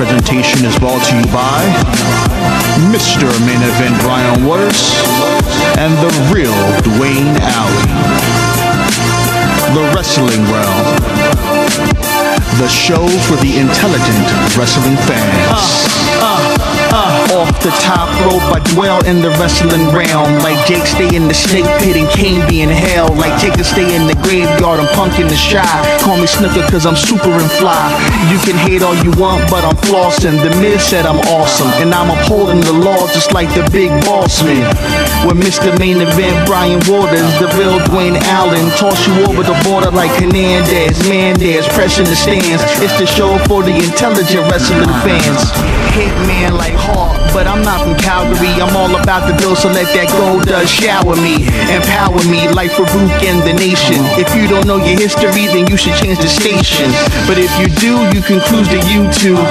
presentation is brought to you by Mr. Main Event Brian Waters and the real Dwayne Alley. The Wrestling Wrealm, the show for the intelligent wrestling fans. Off the top rope, I dwell in the wrestling realm. Like Jake stay in the snake pit and Kane be in hell. Like Taker stay in the graveyard and Punk in the shy. Call me Snooker cause I'm super and fly. You can hate all you want, but I'm flossing. The Miz said I'm awesome, and I'm upholding the law just like the big boss man. With Mr. Main Event Brian Waters, the real Dwayne Allen, toss you over the border like Hernandez, Mandez, pressing the stands. It's the show for the intelligent wrestling fans. Hitman like Hawk, but I'm not from Calgary. I'm all about the bill, so let that gold shower me, empower me like Farouk and the nation. If you don't know your history, then you should change the station. But if you do, you can cruise to YouTube /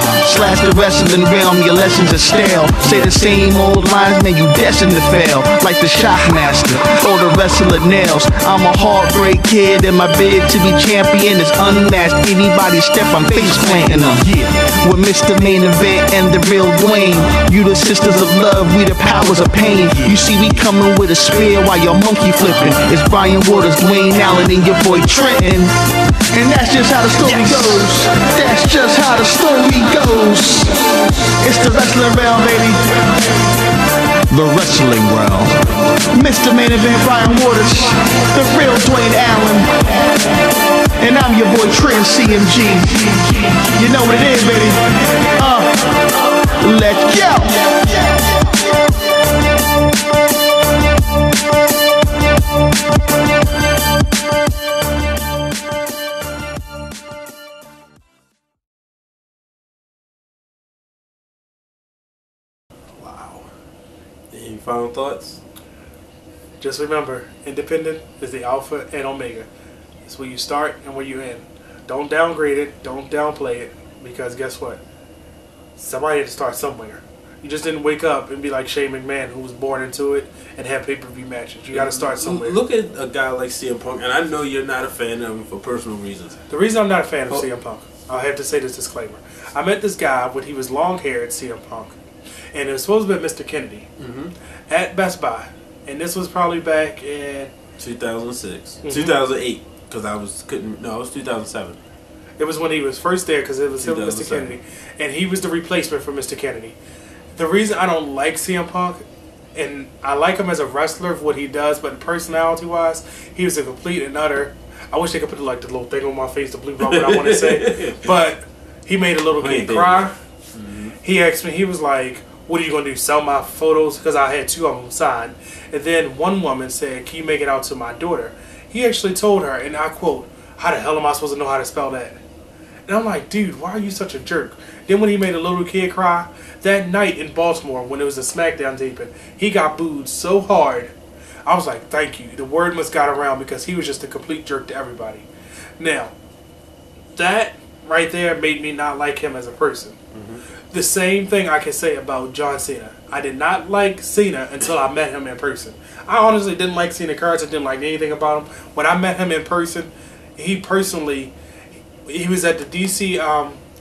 the wrestling realm. Your lessons are stale. Say the same old lines, man, you destined to fail. Like the Shockmaster or the wrestler Nails. I'm a heartbreak kid, and my bid to be champion is unmatched. Anybody step, I'm face planting them. Yeah, with Mr. Main Event and the real Dwayne. You the sisters of love, we the powers of pain. You see we coming with a spear while your monkey flipping. It's Brian Waters, Dwayne Allen, and your boy Trenton. And that's just how the story goes. That's just how the story goes. It's the wrestling realm, baby. The Wrestling Wrealm. Mr. Main Event Brian Waters, the real Dwayne Allen. And I'm your boy Trent CMG. You know what it is, baby. Let's go. Wow. Any final thoughts? Just remember, independent is the alpha and omega. It's where you start and where you end. Don't downgrade it. Don't downplay it. Because guess what? Somebody had to start somewhere. You just didn't wake up and be like Shane McMahon, who was born into it, and have pay-per-view matches. You got to start somewhere. Look at a guy like CM Punk, and I know you're not a fan of him for personal reasons. The reason I'm not a fan of CM Punk, I'll have to say this disclaimer. I met this guy when he was long-haired, CM Punk, and it was supposed to be Mr. Kennedy at Best Buy. And this was probably back in 2006, 2008, because it was 2007. It was when he was first there, because it was him and Mr. Kennedy, and he was the replacement for Mr. Kennedy. The reason I don't like CM Punk, and I like him as a wrestler for what he does, but personality-wise, he was a complete and utter. I wish they could put like the little thing on my face, the blue ball, what I want to say, but he made a little kid cry. He asked me, he was like, "What are you going to do, sell my photos?" Because I had 2 of them signed. And then one woman said, "Can you make it out to my daughter?" He actually told her, and I quote, "How the hell am I supposed to know how to spell that?" And I'm like, dude, why are you such a jerk? Then when he made a little kid cry, that night in Baltimore, when it was a SmackDown taping, he got booed so hard. I was like, thank you. The word must got around because he was just a complete jerk to everybody. Now, that right there made me not like him as a person. The same thing I can say about John Cena. I did not like Cena until I met him in person. I honestly didn't like Cena cards. I didn't like anything about him. When I met him in person, he was at the DC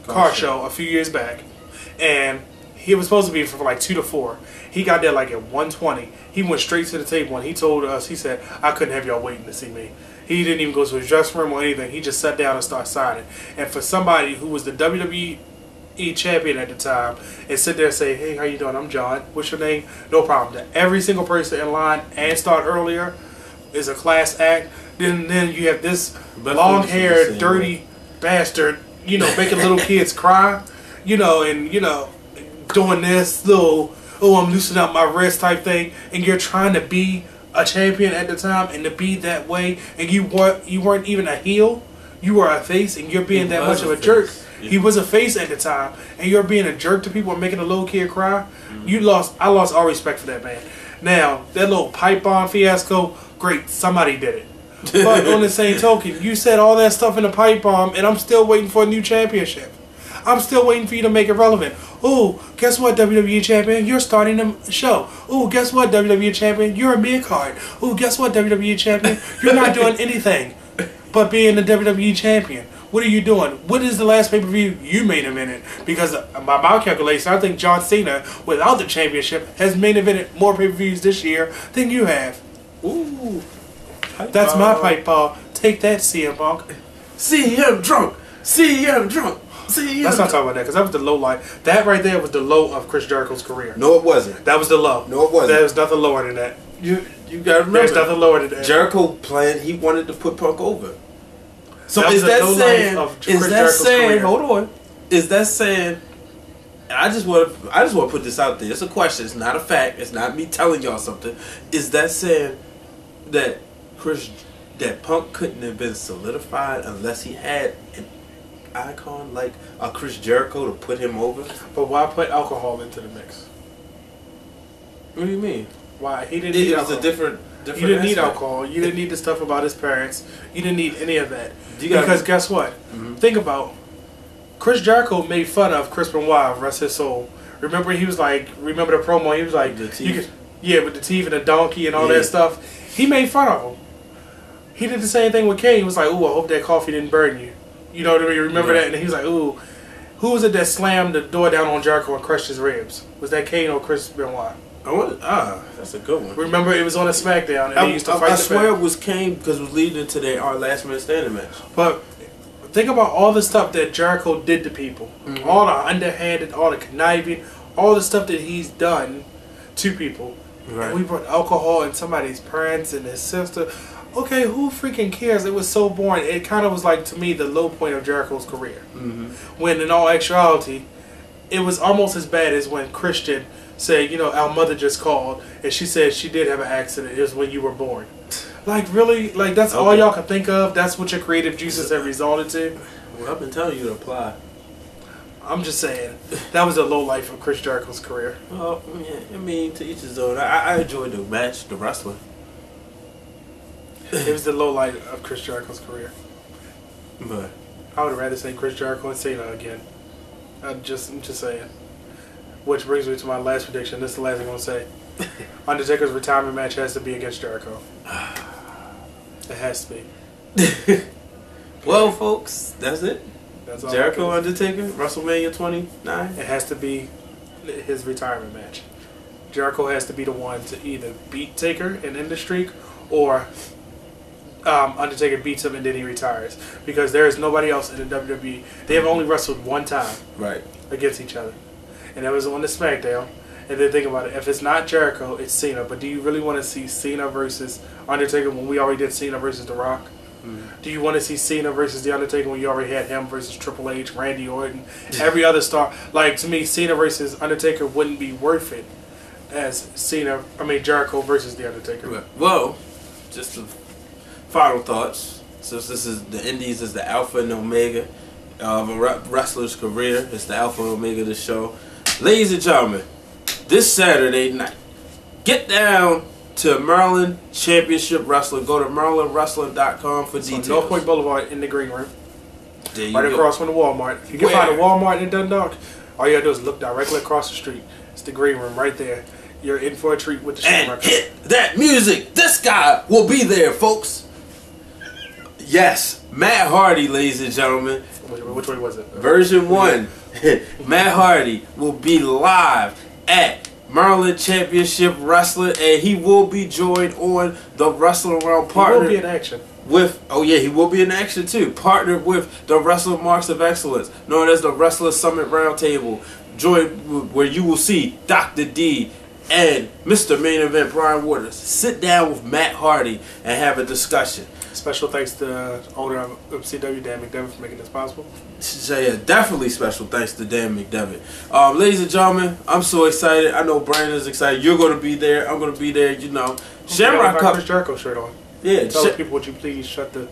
car show a few years back, and he was supposed to be from like 2 to 4. He got there like at 1:20. He went straight to the table and he told us, he said, "I couldn't have y'all waiting to see me." He didn't even go to his dressing room or anything. He just sat down and started signing. And for somebody who was the WWE champion at the time and sit there and say, "Hey, how you doing? I'm John. What's your name?" No problem. That every single person in line and start earlier is a class act. Then you have this long-haired, dirty bastard, making little kids cry, and doing this little, "Oh, I'm loosening up my wrist" type thing, and you're trying to be a champion at the time and to be that way, and you weren't even a heel, you were a face, and you're being that much of a jerk. He was a face at the time, and you're being a jerk to people and making a little kid cry. I lost all respect for that man. Now, that little pipe bomb fiasco, great, somebody did it. But on the same token, you said all that stuff in the pipe bomb, and I'm still waiting for a new championship. I'm still waiting for you to make it relevant. Oh, guess what, WWE Champion? You're starting the show. Oh, guess what, WWE Champion? You're a mid-card. Oh, guess what, WWE Champion? You're not doing anything. but being the WWE champion. What are you doing? What is the last pay-per-view you main evented? Because by my calculation, I think John Cena, without the championship, has main evented more pay-per-views this year than you have. Ooh. That's my pipe ball. Take that, CM Punk. CM drunk. CM drunk. CM Let's not talk about that, because that was the low light. That right there was the low of Chris Jericho's career. No, it wasn't. That was the low. No, it wasn't. There's nothing lower than that. You gotta remember. There's nothing lower than that. Jericho planned. He wanted to put Punk over. So that is that saying? Is that saying? Career. Hold on. Is that saying? And I just want to put this out there. It's a question. It's not a fact. It's not me telling y'all something. Is that saying that Punk couldn't have been solidified unless he had an icon like a Chris Jericho to put him over? But why put alcohol into the mix? What do you mean? Why he didn't? It was a different. You didn't need alcohol. You didn't need the stuff about his parents. You didn't need any of that. Because guess what? Mm-hmm. Think about Chris Jericho made fun of Chris Benoit, rest his soul. Remember he was like, remember the promo? He was like, the teeth. With the teeth and the donkey and all that stuff. He made fun of him. He did the same thing with Kane. He was like, ooh, I hope that coffee didn't burn you. You know what I mean? Remember that? And he was like, ooh, who was it that slammed the door down on Jericho and crushed his ribs? Was that Kane or Chris Benoit? That's a good one. Remember, it was on a SmackDown, and they used to fight. I swear it was Kane because it was leading into our last minute standing match. But think about all the stuff that Jericho did to people, all the underhanded, all the conniving, all the stuff that he's done to people. Right. And we brought alcohol in somebody's parents and his sister. Okay, who freaking cares? It was so boring. It kind of was like, to me, the low point of Jericho's career. When in all actuality, it was almost as bad as when Christian said, our mother just called and she said she did have an accident. It was when you were born. Like, really? Like, that's all y'all can think of? That's what your creative juices have resulted to? Well, I've been telling you to apply. I'm just saying, that was a low life of Chris Jericho's career. Well, yeah, I mean, to each his own. I enjoyed the match, the wrestling. It was the low light of Chris Jericho's career. But I would rather say Chris Jericho and Cena again. I'm just saying. Which brings me to my last prediction. This is the last thing I'm going to say. Undertaker's retirement match has to be against Jericho. It has to be. Well, folks, that's it. That's all. Jericho, Undertaker, WrestleMania 29. It has to be his retirement match. Jericho has to be the one to either beat Taker and end the streak, or Undertaker beats him and then he retires. Because there is nobody else in the WWE. They have only wrestled one time against each other. And that was on the SmackDown. And then think about it. If it's not Jericho, it's Cena. But do you really want to see Cena versus Undertaker when we already did Cena versus The Rock? Do you want to see Cena versus The Undertaker when you already had him versus Triple H, Randy Orton, every other star? Like, to me, Cena versus Undertaker wouldn't be worth it as Jericho versus The Undertaker. Well, just some final thoughts. Since this is the Indys is the alpha and omega of a wrestler's career. It's the alpha and omega of the show. Ladies and gentlemen, this Saturday night, get down to Maryland Championship Wrestling. Go to MarylandWrestling.com for details. North Point Boulevard in the green room. Right across from the Walmart. If you can find a Walmart in Dundalk, all you gotta do is look directly across the street. It's the green room right there. You're in for a treat with the Shamrock. And hit that music. This guy will be there, folks. Yes, Matt Hardy, ladies and gentlemen. Which way was it? Version 1. Matt Hardy will be live at Maryland Championship Wrestling, and he will be joined on the Wrestling Wrealm partner. He will be in action. He will be in action too. Partnered with the Wrestling Marks of Excellence, known as the Wrestler Summit Roundtable. Joined where you will see Dr. D and Mr. Main Event Brian Waters sit down with Matt Hardy and have a discussion. Special thanks to owner of MCW, Dan McDevitt, for making this possible. So yeah, definitely special thanks to Dan McDevitt. Ladies and gentlemen, I'm so excited. I know Brandon's excited. You're going to be there. I'm going to be there. Shamrock Cup. Chris Jericho shirt on. Yeah, tell people, would you please shut the...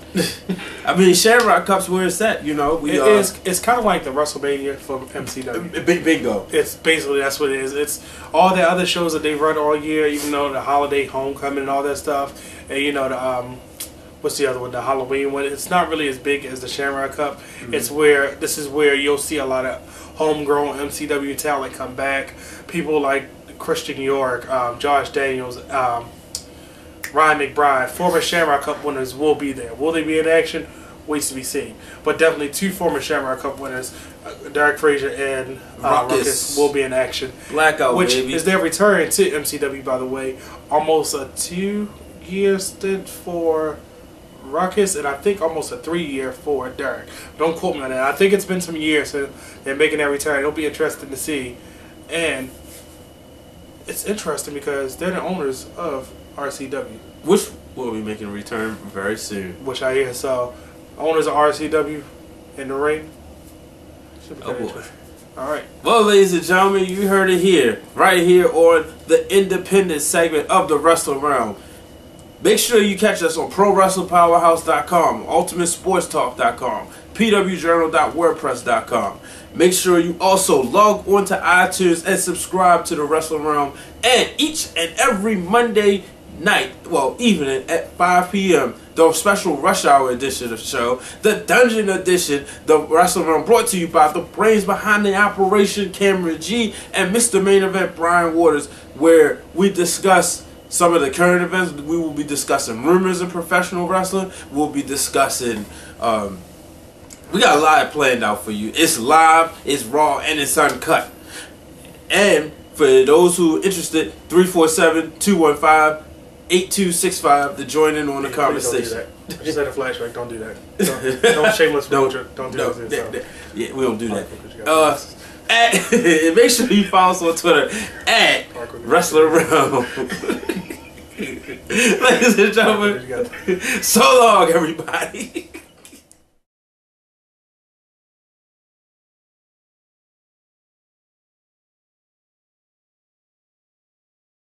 Shamrock Cup's where it's at, It's kind of like the WrestleMania for MCW. Bingo. It's basically, that's what it is. It's all the other shows that they run all year, even though the holiday homecoming and all that stuff. And what's the other one? The Halloween one. It's not really as big as the Shamrock Cup. Mm-hmm. This is where you'll see a lot of homegrown MCW talent come back. People like Christian York, Josh Daniels, Ryan McBride, former Shamrock Cup winners, will be there. Will they be in action? Waits to be seen. But definitely 2 former Shamrock Cup winners, Derek Frazier and Ruckus, will be in action. Blackout, which baby. is their return to MCW, by the way. Almost a 2-year stint for Ruckus, and I think almost a 3-year for Derek. Don't quote me on that. I think it's been some years since they're making that return. It'll be interesting to see. And it's interesting because they're the owners of RCW. Which will be making a return very soon. Which I hear. So, owners of RCW in the ring. Oh boy. Alright. Well, ladies and gentlemen, you heard it here. Right here on the independent segment of the Wrestling Realm. Make sure you catch us on ProWrestlingPowerhouse.com, UltimateSportsTalk.com, PWJournal.wordpress.com. Make sure you also log on to iTunes and subscribe to the Wrestling Realm. And each and every Monday night, well, evening at 5 p.m., the special rush hour edition of the show, the Dungeon edition, the Wrestling Realm, brought to you by the brains behind the operation, Cameron G, and Mr. Main Event, Brian Waters, where we discuss some of the current events. We will be discussing rumors in professional wrestling. We'll be discussing, we got a lot planned out for you. It's live, it's raw, and it's uncut. And for those who are interested, 347-215-8265 to join in on the conversation. Don't do that. I just had a flashback. Don't do that. Don't shameless promoter. Don't do that. Yeah, we don't do that. Make sure you follow us on Twitter at Wrestler Realm. Ladies and gentlemen, so long, everybody.